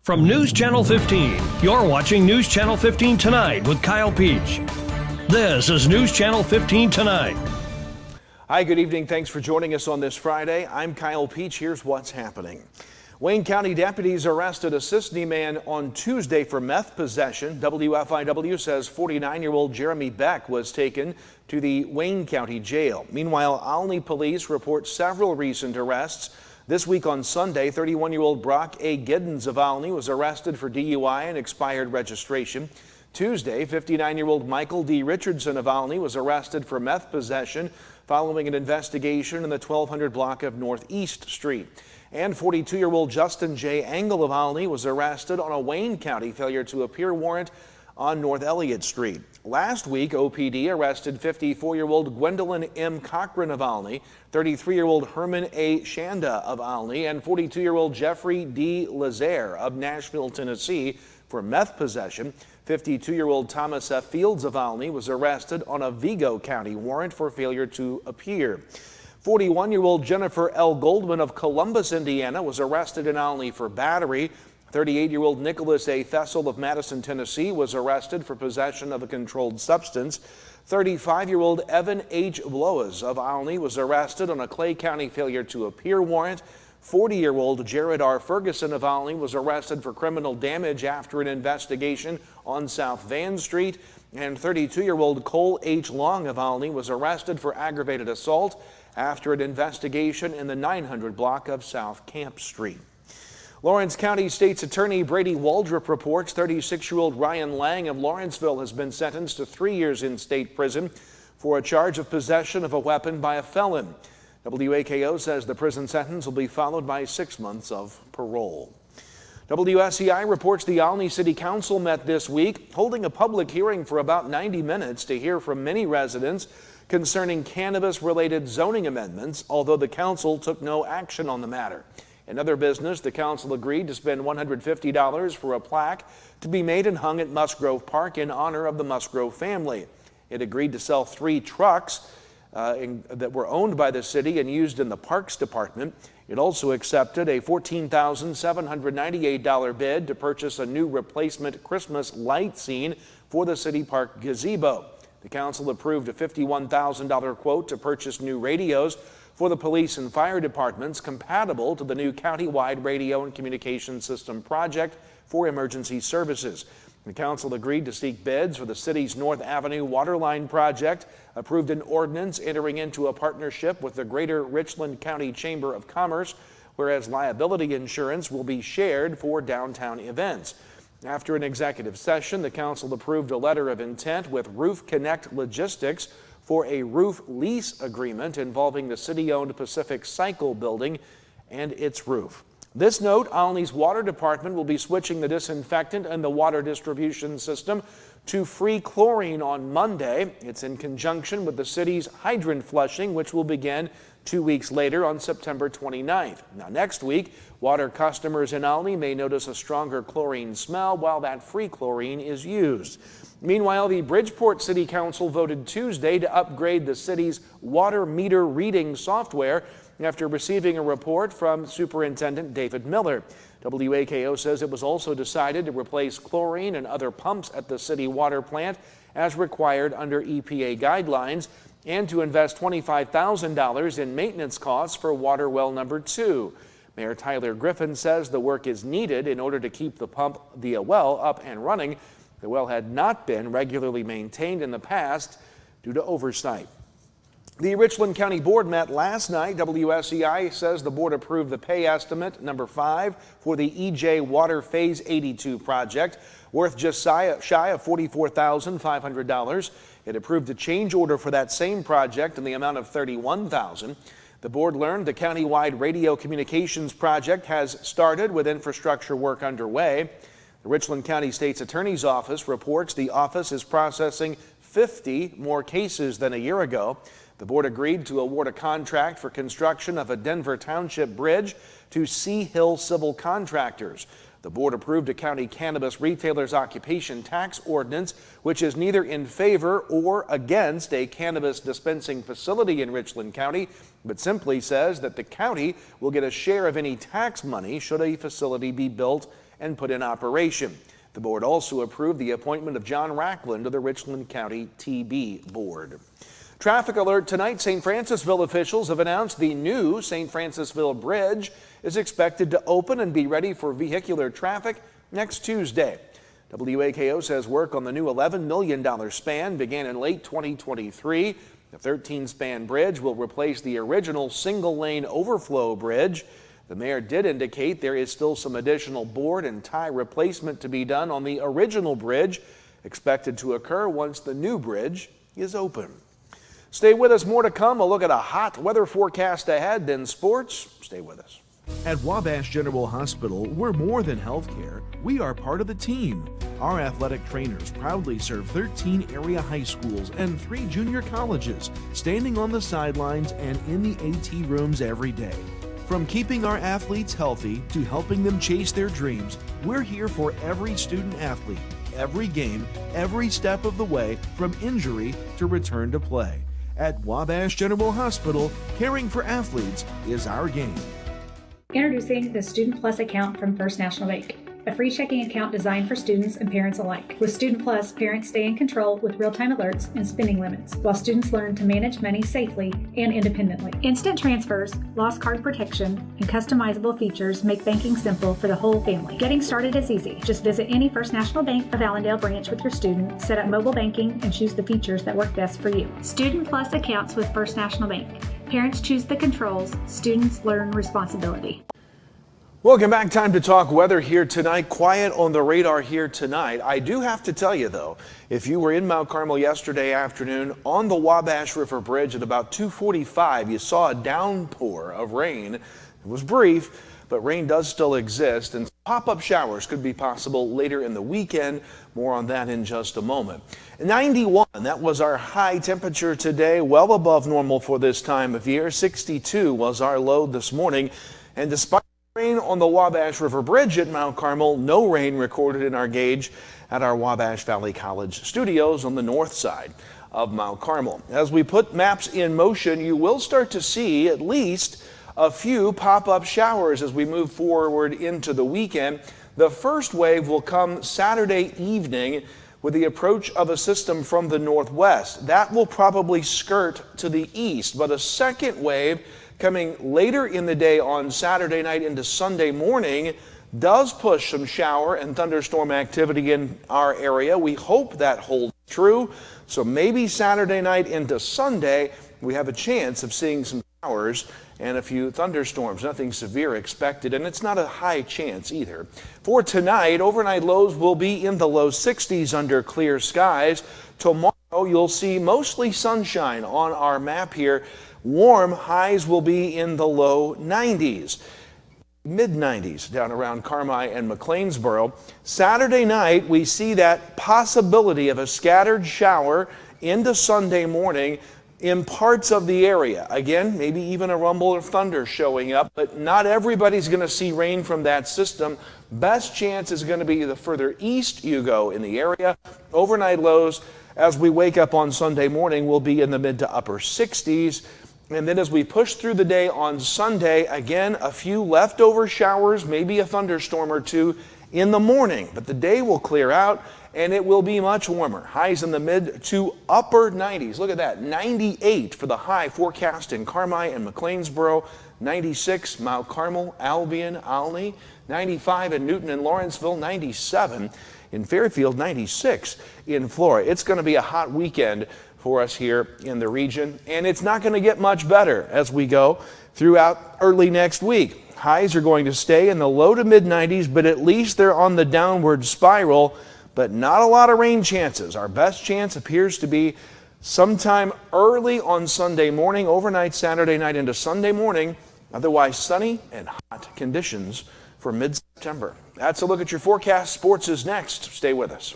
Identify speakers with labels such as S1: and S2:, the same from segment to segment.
S1: From News Channel 15, you're watching News Channel 15 Tonight with Kyle Peach. This is News Channel 15 Tonight.
S2: Hi, good evening. Thanks for joining us on this Friday. I'm Kyle Peach. Here's what's happening. Wayne County deputies arrested a Sisseton man on Tuesday for meth possession. WFIW says 49-year-old Jeremy Beck was taken to the Wayne County Jail. Meanwhile, Olney police report several recent arrests. This week on Sunday, 31-year-old Brock A. Giddens of Olney was arrested for DUI and expired registration. Tuesday, 59-year-old Michael D. Richardson of Olney was arrested for meth possession following an investigation in the 1200 block of Northeast Street. And 42-year-old Justin J. Engel of Olney was arrested on a Wayne County failure to appear warrant on North Elliott Street. Last week, OPD arrested 54-year-old Gwendolyn M. Cochran of Olney, 33-year-old Herman A. Shanda of Olney, and 42-year-old Jeffrey D. Lazaire of Nashville, Tennessee for meth possession. 52-year-old Thomas F. Fields of Olney was arrested on a Vigo County warrant for failure to appear. 41-year-old Jennifer L. Goldman of Columbus, Indiana was arrested in Olney for battery. 38-year-old Nicholas A. Thessel of Madison, Tennessee was arrested for possession of a controlled substance. 35-year-old Evan H. Bloas of Olney was arrested on a Clay County failure to appear warrant. 40-year-old Jared R. Ferguson of Olney was arrested for criminal damage after an investigation on South Van Street. And 32-year-old Cole H. Long of Olney was arrested for aggravated assault after an investigation in the 900 block of South Camp Street. Lawrence County State's Attorney Brady Waldrop reports 36-year-old Ryan Lang of Lawrenceville has been sentenced to 3 years in state prison for a charge of possession of a weapon by a felon. WAKO says the prison sentence will be followed by 6 months of parole. WSEI reports the Olney City Council met this week, holding a public hearing for about 90 minutes to hear from many residents concerning cannabis-related zoning amendments, although the council took no action on the matter. In other business, the council agreed to spend $150 for a plaque to be made and hung at Musgrove Park in honor of the Musgrove family. It agreed to sell 3 trucks that were owned by the city and used in the Parks Department. It also accepted a $14,798 bid to purchase a new replacement Christmas light scene for the city park gazebo. The council approved a $51,000 quote to purchase new radios for the police and fire departments compatible to the new countywide radio and communication system project for emergency services. The council agreed to seek bids for the city's North Avenue Waterline project, approved an ordinance entering into a partnership with the Greater Richland County Chamber of Commerce, whereas liability insurance will be shared for downtown events. After an executive session, the council approved a letter of intent with Roof Connect Logistics for a roof lease agreement involving the city-owned Pacific Cycle building and its roof. This note, Olney's water department will be switching the disinfectant and the water distribution system to free chlorine on Monday. It's in conjunction with the city's hydrant flushing, which will begin 2 weeks later on September 29th. Now, next week, water customers in Olney may notice a stronger chlorine smell while that free chlorine is used. Meanwhile, the Bridgeport City Council voted Tuesday to upgrade the city's water meter reading software after receiving a report from Superintendent David Miller. WAKO says it was also decided to replace chlorine and other pumps at the city water plant as required under EPA guidelines and to invest $25,000 in maintenance costs for water well number 2. Mayor Tyler Griffin says the work is needed in order to keep the well up and running. The well had not been regularly maintained in the past due to oversight. The Richland County Board met last night. WSEI says the board approved the pay estimate number 5 for the EJ Water Phase 82 project, worth just shy of $44,500. It approved a change order for that same project in the amount of $31,000. The board learned the countywide radio communications project has started with infrastructure work underway. The Richland County State's Attorney's Office reports the office is processing 50 more cases than a year ago. The board agreed to award a contract for construction of a Denver Township bridge to Sea Hill Civil Contractors. The board approved a county cannabis retailer's occupation tax ordinance, which is neither in favor or against a cannabis dispensing facility in Richland County, but simply says that the county will get a share of any tax money should a facility be built and put in operation. The board also approved the appointment of John Racklin to the Richland County TB Board. Traffic alert tonight. St. Francisville officials have announced the new St. Francisville Bridge is expected to open and be ready for vehicular traffic next Tuesday. WAKO says work on the new $11 million span began in late 2023. The 13-span bridge will replace the original single-lane overflow bridge. The mayor did indicate there is still some additional board and tie replacement to be done on the original bridge, expected to occur once the new bridge is open. Stay with us. More to come. A look at a hot weather forecast ahead. Then sports. Stay with us.
S3: At Wabash General Hospital, we're more than healthcare. We are part of the team. Our athletic trainers proudly serve 13 area high schools and 3 junior colleges, standing on the sidelines and in the AT rooms every day. From keeping our athletes healthy to helping them chase their dreams, we're here for every student athlete, every game, every step of the way, from injury to return to play. At Wabash General Hospital, caring for athletes is our game.
S4: Introducing the Student Plus account from First National Bank, a free checking account designed for students and parents alike. With Student Plus, parents stay in control with real-time alerts and spending limits, while students learn to manage money safely and independently. Instant transfers, lost card protection, and customizable features make banking simple for the whole family. Getting started is easy. Just visit any First National Bank of Allendale branch with your student, set up mobile banking, and choose the features that work best for you. Student Plus accounts with First National Bank. Parents choose the controls, students learn responsibility.
S2: Welcome back. Time to talk weather here tonight. Quiet on the radar here tonight. I do have to tell you, though, if you were in Mount Carmel yesterday afternoon on the Wabash River Bridge at about 2:45, you saw a downpour of rain. It was brief, but rain does still exist, and pop-up showers could be possible later in the weekend. More on that in just a moment. 91, that was our high temperature today, well above normal for this time of year. 62 was our low this morning, and despite rain on the Wabash River Bridge at Mount Carmel, no rain recorded in our gauge at our Wabash Valley College studios on the north side of Mount Carmel. As we put maps in motion, you will start to see at least a few pop-up showers as we move forward into the weekend. The first wave will come Saturday evening with the approach of a system from the northwest. That will probably skirt to the east, but a second wave coming later in the day on Saturday night into Sunday morning does push some shower and thunderstorm activity in our area. We hope that holds true. So maybe Saturday night into Sunday, we have a chance of seeing some showers and a few thunderstorms. Nothing severe expected, and it's not a high chance either. For tonight, overnight lows will be in the low 60s under clear skies. Tomorrow, you'll see mostly sunshine on our map here. Warm highs will be in the low 90s, mid 90s down around Carmi and McLeansboro. Saturday night, we see that possibility of a scattered shower into Sunday morning in parts of the area. Again, maybe even a rumble of thunder showing up, but not everybody's going to see rain from that system. Best chance is going to be the further east you go in the area. Overnight lows as we wake up on Sunday morning will be in the mid to upper 60s. And then as we push through the day on Sunday, again, a few leftover showers, maybe a thunderstorm or two in the morning. But the day will clear out and it will be much warmer. Highs in the mid to upper 90s. Look at that, 98 for the high forecast in Carmi and McLeansboro, 96 Mount Carmel, Albion, Olney, 95 in Newton and Lawrenceville, 97 in Fairfield, 96 in Flora. It's going to be a hot weekend for us here in the region, and it's not going to get much better as we go throughout early next week. Highs are going to stay in the low to mid 90s, but at least they're on the downward spiral, but not a lot of rain chances. Our best chance appears to be sometime early on Sunday morning, overnight Saturday night into Sunday morning. Otherwise sunny and hot conditions for mid-September. That's a look at your forecast. Sports is next. Stay with us.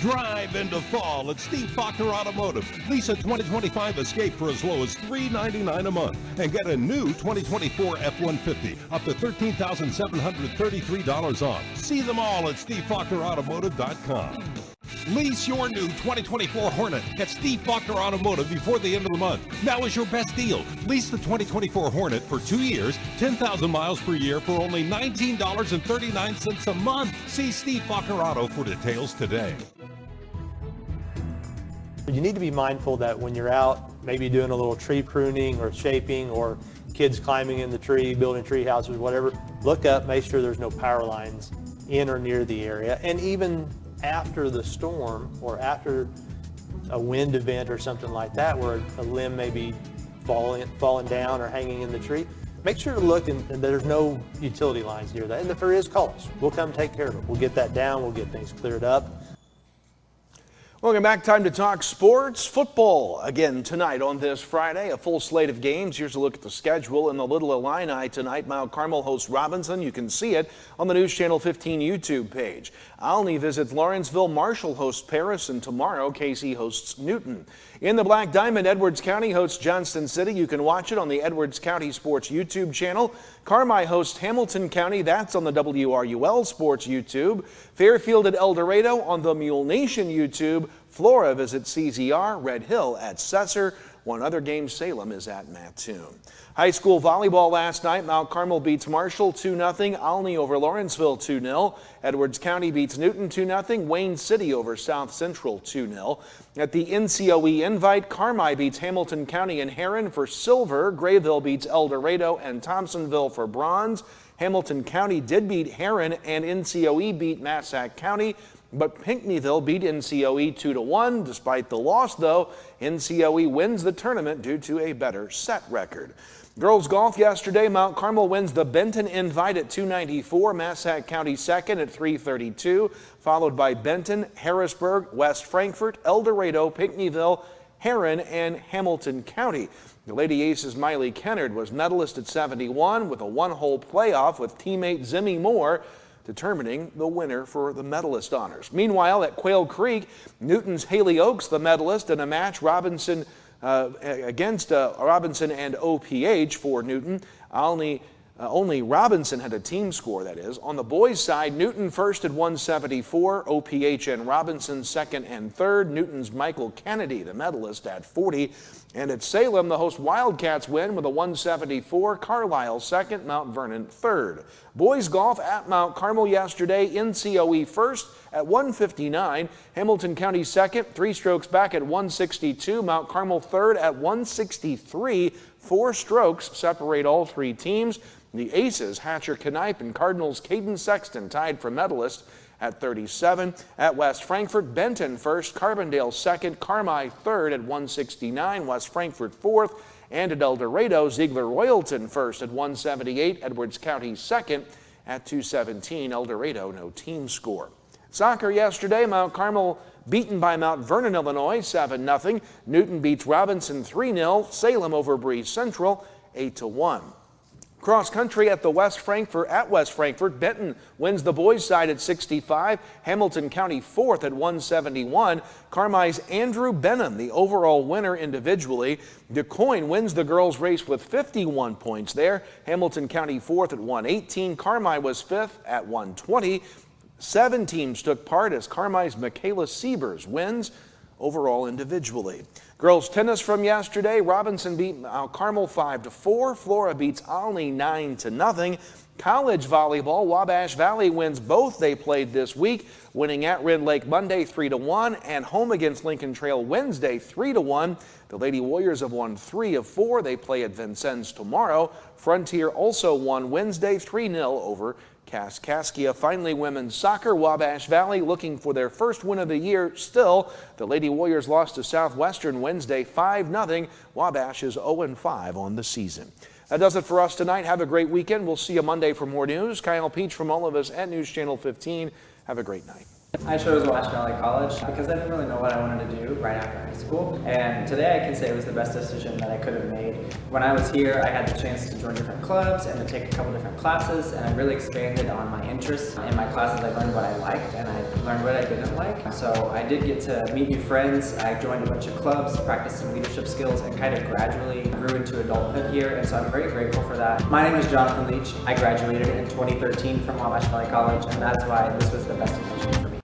S5: Drive into fall at Steve Faulkner Automotive. Lease a 2025 Escape for as low as $399 a month and get a new 2024 F-150 up to $13,733 off. See them all at SteveFaulknerAutomotive.com. Lease your new 2024 Hornet at Steve Faulkner Automotive before the end of the month. Now is your best deal. Lease the 2024 Hornet for 2 years, 10,000 miles per year for only $19.39 a month. See Steve Faulkner Auto for details today.
S6: You need to be mindful that when you're out, maybe doing a little tree pruning or shaping, or kids climbing in the tree, building tree houses, whatever, look up, make sure there's no power lines in or near the area. And even after the storm or after a wind event or something like that, where a limb may be falling down or hanging in the tree, make sure to look and there's no utility lines near that. And if there is, call us. We'll come take care of it. We'll get that down. We'll get things cleared up.
S2: Welcome back. Time to talk sports. Football again tonight on this Friday. A full slate of games. Here's a look at the schedule in the Little Illini tonight. Mount Carmel hosts Robinson. You can see it on the News Channel 15 YouTube page. Alney visits Lawrenceville. Marshall hosts Paris. And tomorrow, Casey hosts Newton. In the Black Diamond, Edwards County hosts Johnston City. You can watch it on the Edwards County Sports YouTube channel. Carmi hosts Hamilton County. That's on the WRUL Sports YouTube. Fairfield at El Dorado on the Mule Nation YouTube. Flora visits CZR. Red Hill at Cesar. One other game, Salem is at Mattoon. High school volleyball last night. Mount Carmel beats Marshall 2-0. Alney over Lawrenceville 2-0. Edwards County beats Newton 2-0. Wayne City over South Central 2-0. At the NCOE Invite, Carmi beats Hamilton County and Heron for silver. Grayville beats El Dorado and Thompsonville for bronze. Hamilton County did beat Heron and NCOE beat Massac County. But Pinckneyville beat NCOE 2-1. Despite the loss, though, NCOE wins the tournament due to a better set record. Girls golf yesterday, Mount Carmel wins the Benton Invite at 294, Massac County second at 332, followed by Benton, Harrisburg, West Frankfort, El Dorado, Pinckneyville, Heron, and Hamilton County. The Lady Aces Miley Kennard was medalist at 71 with a one-hole playoff with teammate Zimmy Moore, determining the winner for the medalist honors. Meanwhile, at Quail Creek, Newton's Haley Oakes, the medalist in a match Robinson against Robinson and OPH for Newton. Only Robinson had a team score, that is. On the boys' side, Newton first at 174, OPH and Robinson second and third. Newton's Michael Kennedy, the medalist, at 40. And at Salem, the host Wildcats win with a 174, Carlisle second, Mount Vernon third. Boys golf at Mount Carmel yesterday, NCOE first at 159, Hamilton County second, 3 strokes back at 162, Mount Carmel third at 163, 4 strokes separate all 3 teams. The Aces, Hatcher Knipe and Cardinals Caden Sexton tied for medalist at 37. At West Frankfort, Benton first, Carbondale second, Carmi third at 169, West Frankfort fourth, and at El Dorado, Ziegler Royalton first at 178, Edwards County second at 217, El Dorado no team score. Soccer yesterday, Mount Carmel beaten by Mount Vernon, Illinois 7-0. Newton beats Robinson 3-0. Salem over Breeze Central 8-1. Cross country at West Frankfort, Benton wins the boys' side at 65. Hamilton County fourth at 171. Carmi's Andrew Benham, the overall winner individually. DeCoyne wins the girls' race with 51 points there. Hamilton County fourth at 118. Carmi was fifth at 120. 7 teams took part as Carmi's Michaela Siebers wins overall individually. Girls tennis from yesterday, Robinson beat Mount Carmel 5-4. Flora beats Alney 9-0. College volleyball, Wabash Valley wins both they played this week, winning at Red Lake Monday 3-1 and home against Lincoln Trail Wednesday 3-1. The Lady Warriors have won 3 of 4. They play at Vincennes tomorrow. Frontier also won Wednesday 3-0 over Kaskaskia. Finally, women's soccer, Wabash Valley looking for their first win of the year still. The Lady Warriors lost to Southwestern Wednesday 5-0. Wabash is 0-5 on the season. That does it for us tonight. Have a great weekend. We'll see you Monday for more news. Kyle Peach from all of us at News Channel 15. Have a great night.
S7: I chose Wabash Valley College because I didn't really know what I wanted to do right after high school, and today I can say it was the best decision that I could have made. When I was here, I had the chance to join different clubs and to take a couple different classes, and I really expanded on my interests. In my classes, I learned what I liked and I learned what I didn't like. So I did get to meet new friends. I joined a bunch of clubs, practiced some leadership skills, and kind of gradually grew into adulthood here, and so I'm very grateful for that. My name is Jonathan Leach. I graduated in 2013 from Wabash Valley College, and that's why this was the best decision for me.